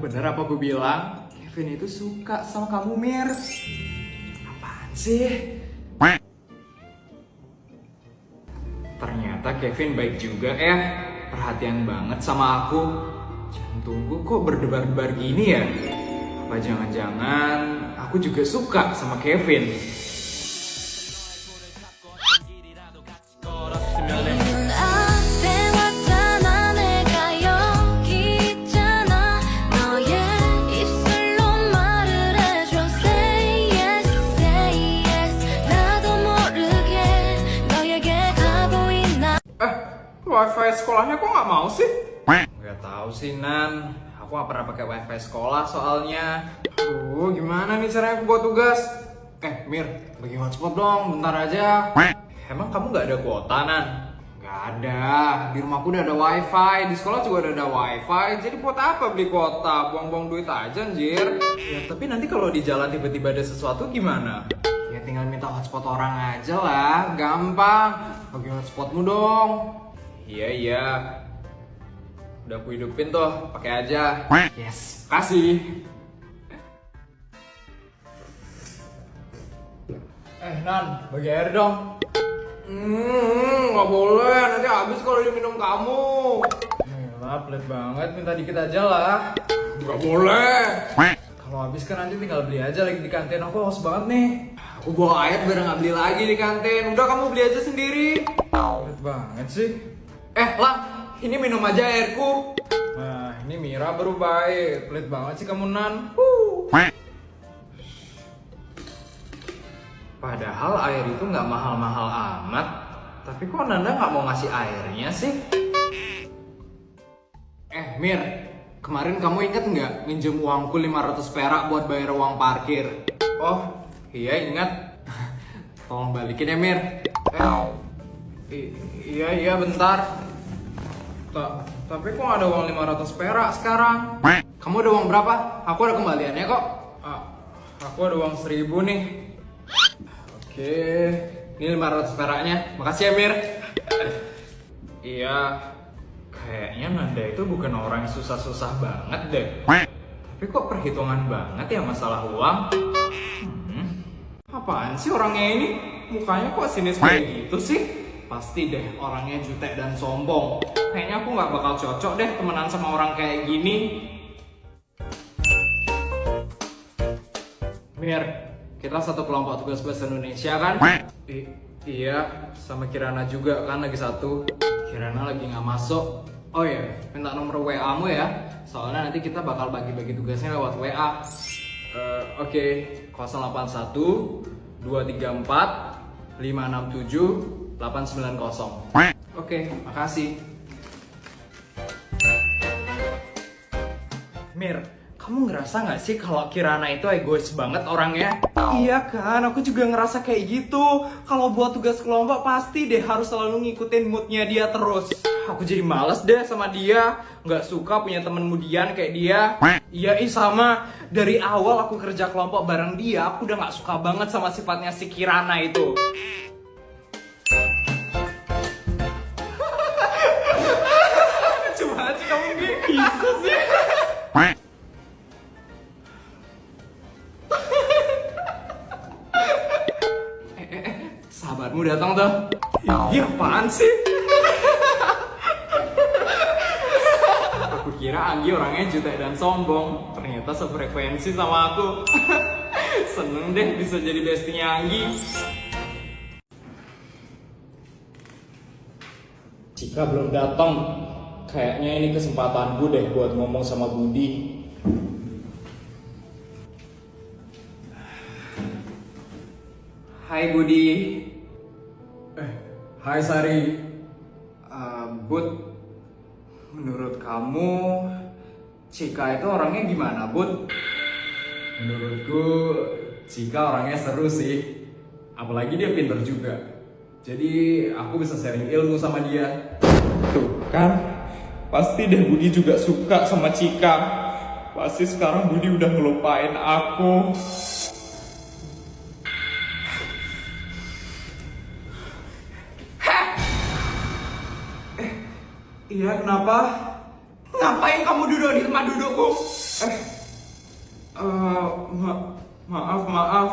bener apa gue bilang? Kevin itu suka sama kamu, Mir. Apaan sih? Ternyata Kevin baik juga ya. Perhatian banget sama aku. Jangan tunggu kok berdebar-debar gini ya. Apa jangan-jangan aku juga suka sama Kevin? Wifi sekolahnya kok nggak mau sih? Nggak tahu sih, Nan. Aku nggak pernah pakai wifi sekolah soalnya. Aduh, gimana nih caranya aku buat tugas? Mir, bagi hotspot dong, bentar aja. Emang kamu nggak ada kuota, Nan? Nggak ada. Di rumahku udah ada wifi, di sekolah juga udah ada wifi. Jadi buat apa beli kuota? Buang-buang duit aja, anjir. Ya, tapi nanti kalau di jalan tiba-tiba ada sesuatu gimana? Ya tinggal minta hotspot orang aja lah, gampang. Bagi hotspotmu dong. Iya. Udah aku hidupin tuh, pakai aja. Yes, kasih. Nan, bagi air dong. Nggak boleh, nanti habis kalau diminum kamu. Lah, pelit banget, minta dikit aja lah. Nggak boleh. Kalau habis kan nanti tinggal beli aja lagi di kantin. Aku haus banget nih. Aku bawa air biar nggak beli lagi di kantin. Udah kamu beli aja sendiri. Pelit banget sih. Lang, ini minum aja airku. Nah, ini Mira baru baik. Pelit banget sih kamu, Nan. Padahal air itu nggak mahal-mahal amat. Tapi kok Nanda nggak mau ngasih airnya sih? Mir, kemarin kamu inget nggak minjem uangku 500 perak buat bayar uang parkir? Oh, iya ingat. Tolong balikin ya, Mir. Iya bentar. Tapi kok ada uang 500 perak sekarang? Kamu ada uang berapa? Aku ada kembaliannya kok. Aku ada uang 1000 nih. Oke, ini 500 peraknya. Makasih ya, Mir. Iya, kayaknya Nanda itu bukan orang yang susah-susah banget deh. Tapi kok perhitungan banget ya masalah uang? Apaan sih orangnya ini? Mukanya kok sinis kayak gitu sih? Pasti deh orangnya jutek dan sombong. Kayaknya aku nggak bakal cocok deh temenan sama orang kayak gini. Mir, kita satu kelompok tugas bahasa Indonesia kan? Iya, sama Kirana juga kan lagi satu. Kirana lagi nggak masuk. Oh iya, minta nomor WA-mu ya. Soalnya nanti kita bakal bagi-bagi tugasnya lewat WA. Oke, 081 234 567 890. Oke, makasih. Mir, kamu ngerasa gak sih kalau Kirana itu egois banget orangnya? Iya kan, aku juga ngerasa kayak gitu. Kalau buat tugas kelompok pasti deh harus selalu ngikutin moodnya dia terus. Aku jadi males deh sama dia. Gak suka punya temen mudian kayak dia. Iya sama. Dari awal aku kerja kelompok bareng dia, aku udah gak suka banget sama sifatnya si Kirana itu. Cuma sih kamu gitu sih. Sahabatmu datang tuh. Iya, apaan sih? Aku kira Anggi orangnya jutek dan sombong. Ternyata sefrekuensi sama aku. Seneng deh bisa jadi bestinya Anggi. Jika belum datang, kayaknya ini kesempatanku deh buat ngomong sama Budi. Hai Budi. Hai Sari. Bud, menurut kamu Cika itu orangnya gimana, Bud? Menurutku Cika orangnya seru sih. Apalagi dia pintar juga. Jadi aku bisa sharing ilmu sama dia. Tuh kan, pasti deh Budi juga suka sama Cika. Pasti sekarang Budi udah ngelupain aku. Iya, kenapa? Ngapain kamu duduk di tempat dudukku? Maaf.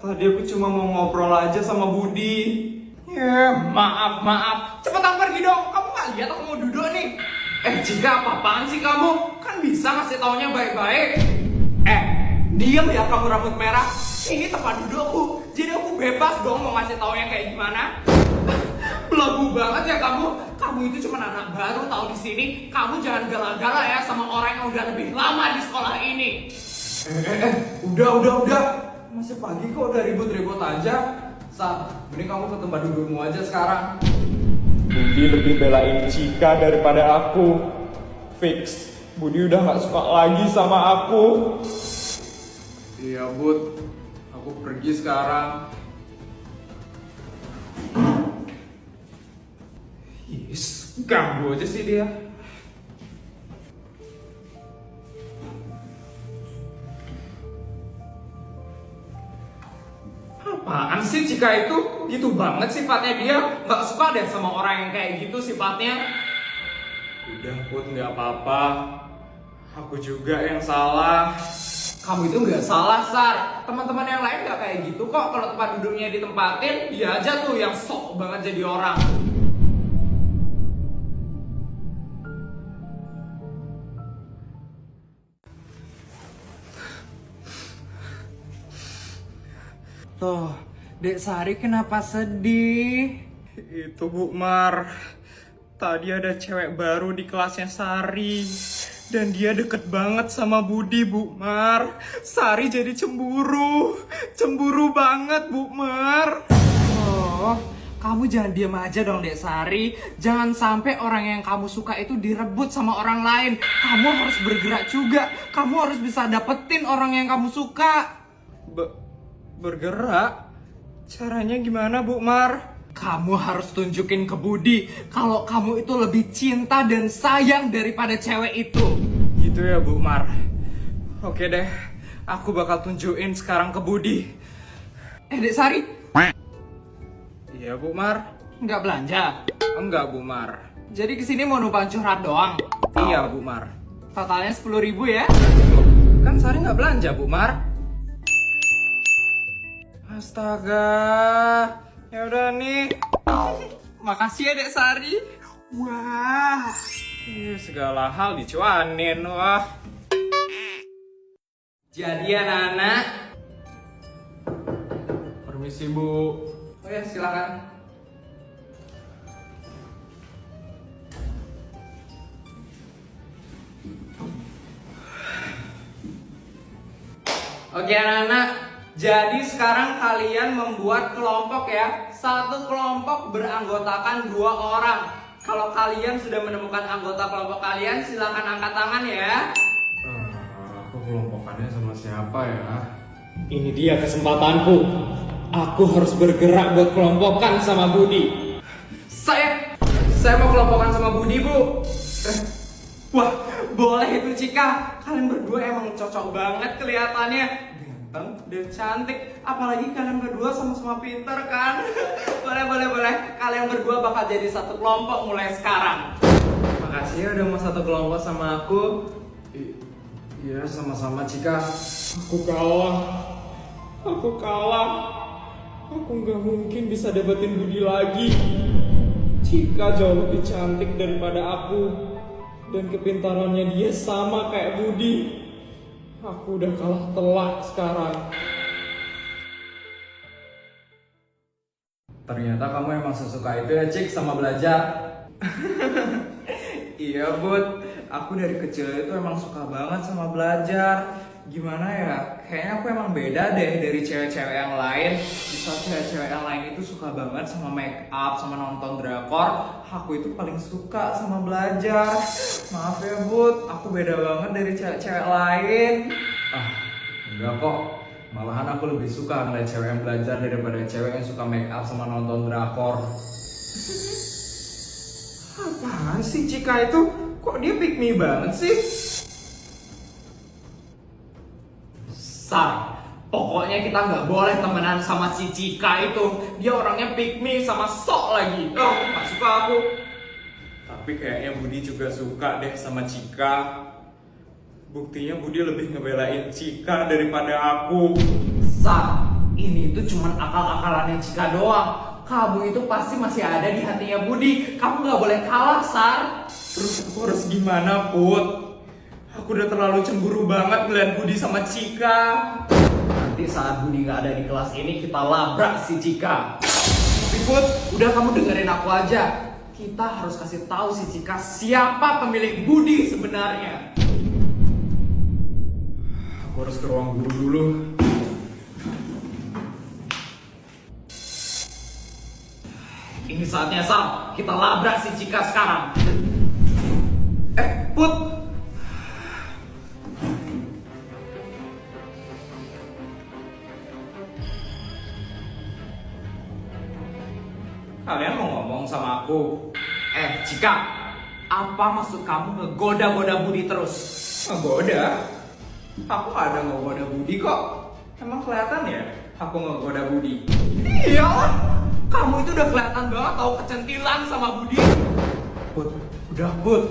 Tadi aku cuma mau ngobrol aja sama Budi. Ya, maaf. Cepetan pergi dong. Kamu nggak lihat aku mau duduk nih? Jika apa-apaan sih kamu? Kan bisa ngasih taunya baik-baik. Diam ya kamu rambut merah. Ini tempat dudukku. Jadi aku bebas dong mau ngasih taunya kayak gimana. Belagu banget ya kamu. Kamu itu cuma anak baru tahu di sini. Kamu jangan gala-gala ya sama orang yang udah lebih lama di sekolah ini. Udah. Masih pagi kok udah ribut-ribut aja. Mending kamu ke tempat dudukmu aja sekarang. Budi lebih belain Cika daripada aku. Fix, Budi udah gak suka lagi sama aku. Iya Bud, aku pergi sekarang. Yes, ganggu aja sih dia. Apaan sih Cika itu? Gitu banget sifatnya dia. Gak suka deh sama orang yang kayak gitu sifatnya. Udah Bud, gak apa-apa. Aku juga yang salah. Kamu itu gak salah, Sar. Teman-teman yang lain gak kayak gitu kok. Kalau tempat duduknya ditempatin, dia aja tuh yang sok banget jadi orang. Loh, Dek Sari kenapa sedih? Itu Bu Mar, tadi ada cewek baru di kelasnya Sari. Dan dia deket banget sama Budi, Bu Mar. Sari jadi cemburu. Cemburu banget, Bu Mar. Oh, kamu jangan diam aja dong, Dek Sari. Jangan sampai orang yang kamu suka itu direbut sama orang lain. Kamu harus bergerak juga. Kamu harus bisa dapetin orang yang kamu suka. Bergerak? Caranya gimana, Bu Mar? Kamu harus tunjukin ke Budi kalau kamu itu lebih cinta dan sayang daripada cewek itu. Gitu ya, Bu Mar. Oke deh, aku bakal tunjukin sekarang ke Budi. Dek Sari, Iya, Bu Mar. nggak belanja? Enggak, Bu Mar. Jadi kesini mau numpang curhat doang? Iya, Bu Mar. Totalnya 10.000 ya? Loh, kan Sari nggak belanja, Bu Mar. Astaga. Ya udah nih. Makasih ya Dek Sari. Wah. Segala hal dicuanin, wah. Jadi anak-anak. Permisi, Bu. Oh ya, silakan. Oke anak-anak. Jadi sekarang kalian membuat kelompok ya. Satu kelompok beranggotakan 2 orang. Kalau kalian sudah menemukan anggota kelompok kalian, silakan angkat tangan ya. Aku kelompokannya sama siapa ya? Ini dia kesempatanku. Aku harus bergerak buat kelompokan sama Budi. Saya mau kelompokan sama Budi, Bu. Wah, boleh itu Cika. Kalian berdua emang cocok banget kelihatannya. Dan cantik, apalagi kalian berdua sama-sama pinter kan. boleh. Kalian berdua bakal jadi satu kelompok mulai sekarang. Makasih ya udah mau satu kelompok sama aku. Iya, sama-sama Cika. Aku kalah. Aku nggak mungkin bisa dapetin Budi lagi. Cika jauh lebih cantik daripada aku. Dan kepintarannya dia sama kayak Budi. Aku udah kalah telak sekarang. Ternyata kamu emang sesuka itu ya Cik sama belajar. Iya Bud, aku dari kecil itu emang suka banget sama belajar. Gimana ya, kayaknya aku emang beda deh dari cewek-cewek yang lain. Bisa cewek-cewek yang lain itu suka banget sama make up, sama nonton drakor. Aku itu paling suka sama belajar. Maaf ya Bud, aku beda banget dari cewek-cewek lain. Enggak kok. Malahan aku lebih suka ngeliat cewek yang belajar daripada cewek yang suka make up sama nonton drakor. Apaan sih Cika itu? Kok dia pick me banget sih? Pokoknya kita nggak boleh temenan sama si Cika itu. Dia orangnya pick me sama sok lagi. Nggak suka aku. Tapi kayaknya Budi juga suka deh sama Cika. Buktinya Budi lebih ngebelain Cika daripada aku. Sar, ini tuh cuman akal-akalannya Cika doang. Kamu itu pasti masih ada di hatinya Budi. Kamu gak boleh kalah, Sar. Terus aku harus gimana, Put? Aku udah terlalu cemburu banget ngeliat Budi sama Cika. Nanti saat Budi gak ada di kelas ini, kita labrak si Cika. Tapi Put, Udah, kamu dengerin aku aja. Kita harus kasih tahu si Cika siapa pemilik Budi sebenarnya. aku harus ke ruang guru dulu. Ini saatnya, Sar. Kita labrak si Cika sekarang. Put! Kalian mau ngomong sama aku? Cika, apa maksud kamu ngegoda-goda Budi terus? Ngegoda? Aku gak ada ngegoda Budi kok. Emang kelihatan ya aku ngegoda Budi? Iyalah, kamu itu udah kelihatan banget tahu kecentilan sama Budi. Put, udah Put.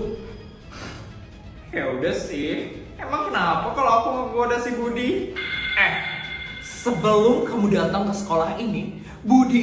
Ya udah sih. Emang kenapa kalau aku ngegoda si Budi? Sebelum kamu datang ke sekolah ini, Budi